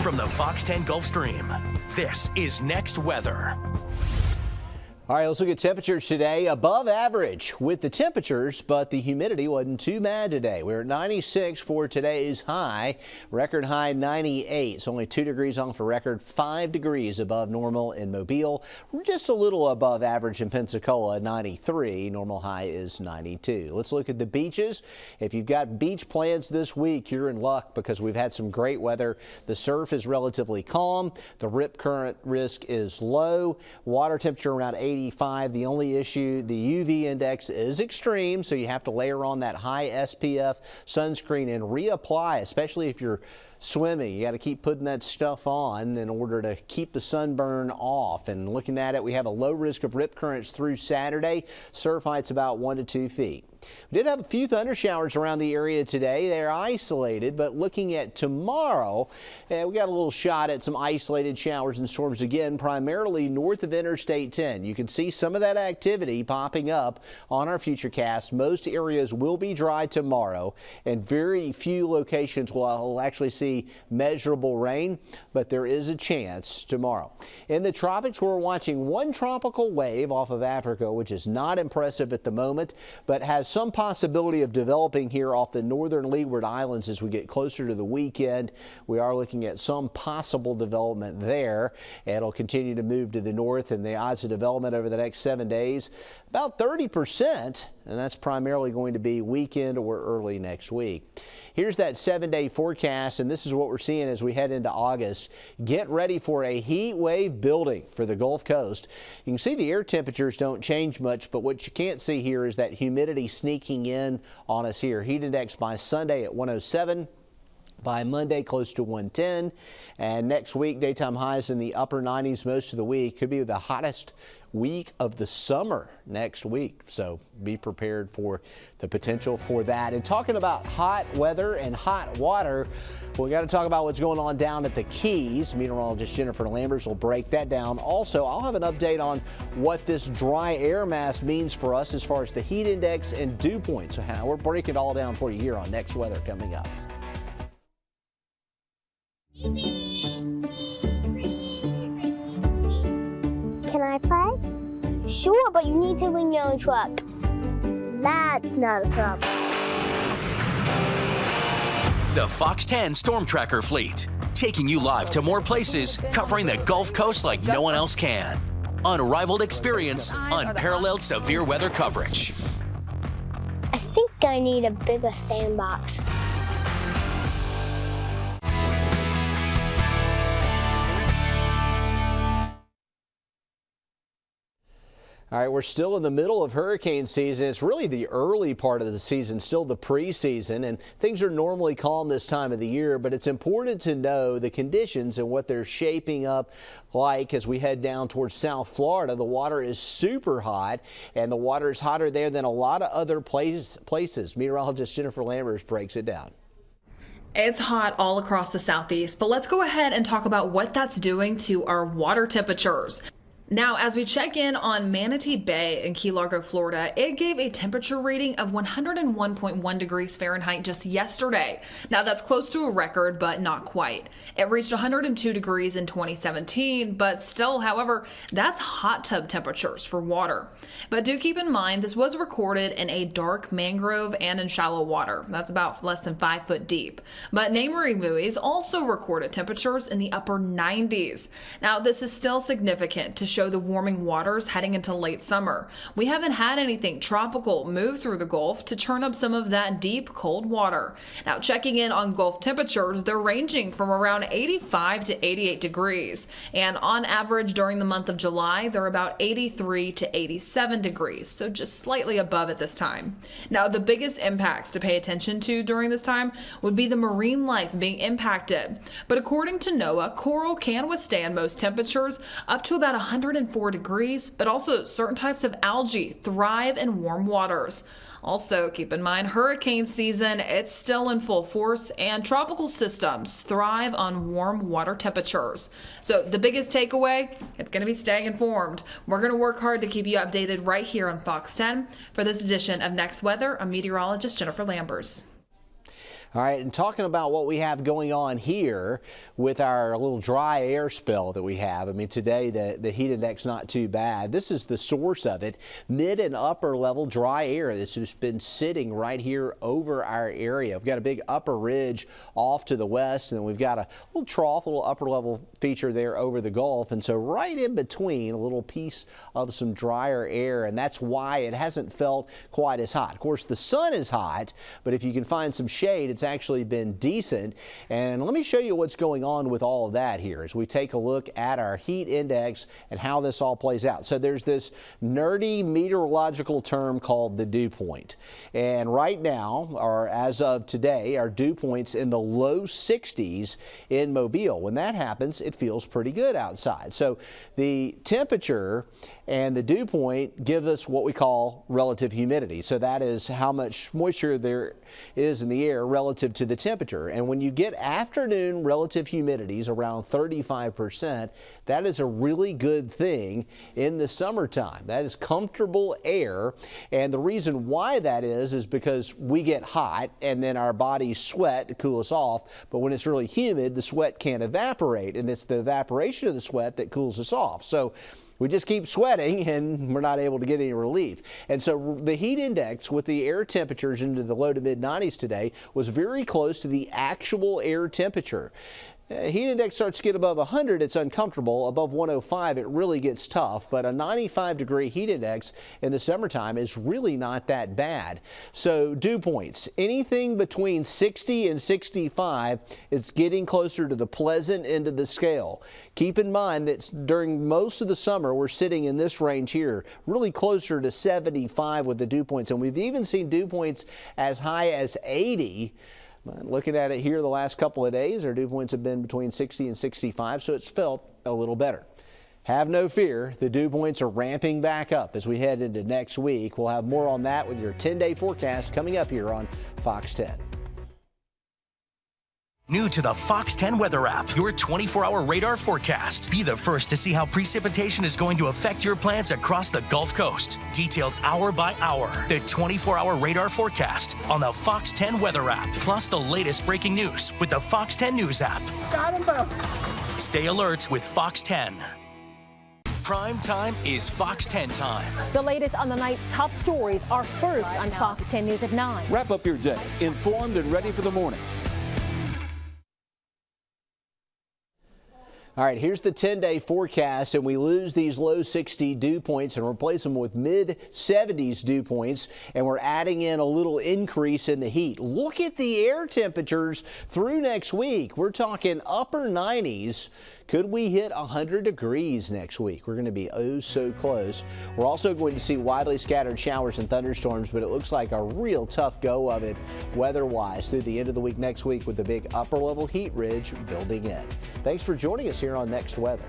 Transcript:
from the Fox 10 Gulf Stream, this is Next Weather. All right, let's look at temperatures today. Above average with the temperatures, but the humidity wasn't too bad today. We're at 96 for today's high. Record high 98. It's only 2 degrees off a record, 5 degrees above normal in Mobile. We're just a little above average in Pensacola, 93. Normal high is 92. Let's look at the beaches. If you've got beach plans this week, you're in luck because we've had some great weather. The surf is relatively calm. The rip current risk is low. Water temperature around 85. The only issue, the UV index is extreme, so you have to layer on that high SPF sunscreen and reapply, especially if you're swimming. You got to keep putting that stuff on in order to keep the sunburn off. And looking at it, we have a low risk of rip currents through Saturday. Surf heights about 1 to 2 feet. We did have a few thunder showers around the area today. They're isolated, but looking at tomorrow, we got a little shot at some isolated showers and storms again, primarily north of Interstate 10. You can see some of that activity popping up on our futurecast. Most areas will be dry tomorrow, and very few locations will actually see measurable rain, but there is a chance tomorrow. In the tropics, we're watching one tropical wave off of Africa, which is not impressive at the moment, but has some possibility of developing here off the northern Leeward Islands as we get closer to the weekend. We are looking at some possible development there. It'll continue to move to the north, and the odds of development over the next 7 days, about 30%, and that's primarily going to be weekend or early next week. Here's that 7-day forecast, and this is what we're seeing as we head into August. Get ready for a heat wave building for the Gulf Coast. You can see the air temperatures don't change much, but what you can't see here is that humidity sneaking in on us here. Heat index by Sunday at 107. By Monday, close to 110. And next week, daytime highs in the upper 90s most of the week. Could be the hottest week of the summer next week. So be prepared for the potential for that. And talking about hot weather and hot water, we got to talk about what's going on down at the Keys. Meteorologist Jennifer Lambers will break that down. Also, I'll have an update on what this dry air mass means for us as far as the heat index and dew points. So we're breaking it all down for you here on Next Weather coming up. Can I play? Sure, but you need to bring your own truck. That's not a problem. The Fox 10 Storm Tracker Fleet, taking you live to more places, covering the Gulf Coast like no one else can. Unrivaled experience, unparalleled severe weather coverage. I think I need a bigger sandbox. All right, we're still in the middle of hurricane season. It's really the early part of the season, still the preseason, and things are normally calm this time of the year, but it's important to know the conditions and what they're shaping up like as we head down towards South Florida. The water is super hot, and the water is hotter there than a lot of other places. Meteorologist Jennifer Lambers breaks it down. It's hot all across the southeast, but let's go ahead and talk about what that's doing to our water temperatures. Now, as we check in on Manatee Bay in Key Largo, Florida, it gave a temperature reading of 101.1 degrees Fahrenheit just yesterday. Now, that's close to a record, but not quite. It reached 102 degrees in 2017, but still, however, that's hot tub temperatures for water. But do keep in mind, this was recorded in a dark mangrove and in shallow water. That's about less than 5 foot deep. But neighboring buoys also recorded temperatures in the upper 90s. Now, this is still significant to show the warming waters heading into late summer. We haven't had anything tropical move through the Gulf to turn up some of that deep, cold water. Now, checking in on Gulf temperatures, they're ranging from around 85 to 88 degrees. And on average during the month of July, they're about 83 to 87 degrees, so just slightly above at this time. Now, the biggest impacts to pay attention to during this time would be the marine life being impacted. But according to NOAA, coral can withstand most temperatures up to about 104 degrees, but also certain types of algae thrive in warm waters. Also, keep in mind, hurricane season, it's still in full force, and tropical systems thrive on warm water temperatures. So the biggest takeaway, it's going to be staying informed. We're going to work hard to keep you updated right here on Fox 10. For this edition of Next Weather, I'm meteorologist Jennifer Lambers. All right, and talking about what we have going on here with our little dry air spell that we have. I mean, today the heat index not too bad. This is the source of it. Mid and upper level dry air that's just been sitting right here over our area. We've got a big upper ridge off to the west, and then we've got a little trough, a little upper level feature there over the Gulf. And so right in between, a little piece of some drier air, and that's why it hasn't felt quite as hot. Of course, the sun is hot, but if you can find some shade, it's actually been decent. And let me show you what's going on with all of that here as we take a look at our heat index and how this all plays out. So there's this nerdy meteorological term called the dew point. And right now, or as of today, our dew point's in the low 60s in Mobile. When that happens, it feels pretty good outside. So the temperature and the dew point give us what we call relative humidity. So that is how much moisture there is in the air relative to the temperature. And when you get afternoon relative humidities around 35%, that is a really good thing in the summertime. That is comfortable air. And the reason why that is because we get hot and then our bodies sweat to cool us off. But when it's really humid, the sweat can't evaporate, and it's the evaporation of the sweat that cools us off. So we just keep sweating and we're not able to get any relief. And so the heat index with the air temperatures into the low to mid 90s today was very close to the actual air temperature. Heat index starts to get above 100, it's uncomfortable. Above 105, it really gets tough. But a 95-degree heat index in the summertime is really not that bad. So dew points, anything between 60 and 65 is getting closer to the pleasant end of the scale. Keep in mind that during most of the summer, we're sitting in this range here, really closer to 75 with the dew points. And we've even seen dew points as high as 80. Looking at it here the last couple of days, our dew points have been between 60 and 65, so it's felt a little better. Have no fear, the dew points are ramping back up as we head into next week. We'll have more on that with your 10-day forecast coming up here on Fox 10. New to the Fox 10 weather app, your 24-hour radar forecast. Be the first to see how precipitation is going to affect your plants across the Gulf Coast. Detailed hour by hour. The 24-hour radar forecast on the Fox 10 weather app. Plus the latest breaking news with the Fox 10 News app. Got him, bro. Stay alert with Fox 10. Prime time is Fox 10 time. The latest on the night's top stories are first on Fox 10 News at 9. Wrap up your day, informed and ready for the morning. All right, here's the 10-day forecast, and we lose these low 60 dew points and replace them with mid-70s dew points, and we're adding in a little increase in the heat. Look at the air temperatures through next week. We're talking upper 90s. Could we hit 100 degrees next week? We're going to be oh so close. We're also going to see widely scattered showers and thunderstorms, but it looks like a real tough go of it weather-wise through the end of the week next week with the big upper-level heat ridge building in. Thanks for joining us here on Next Weather.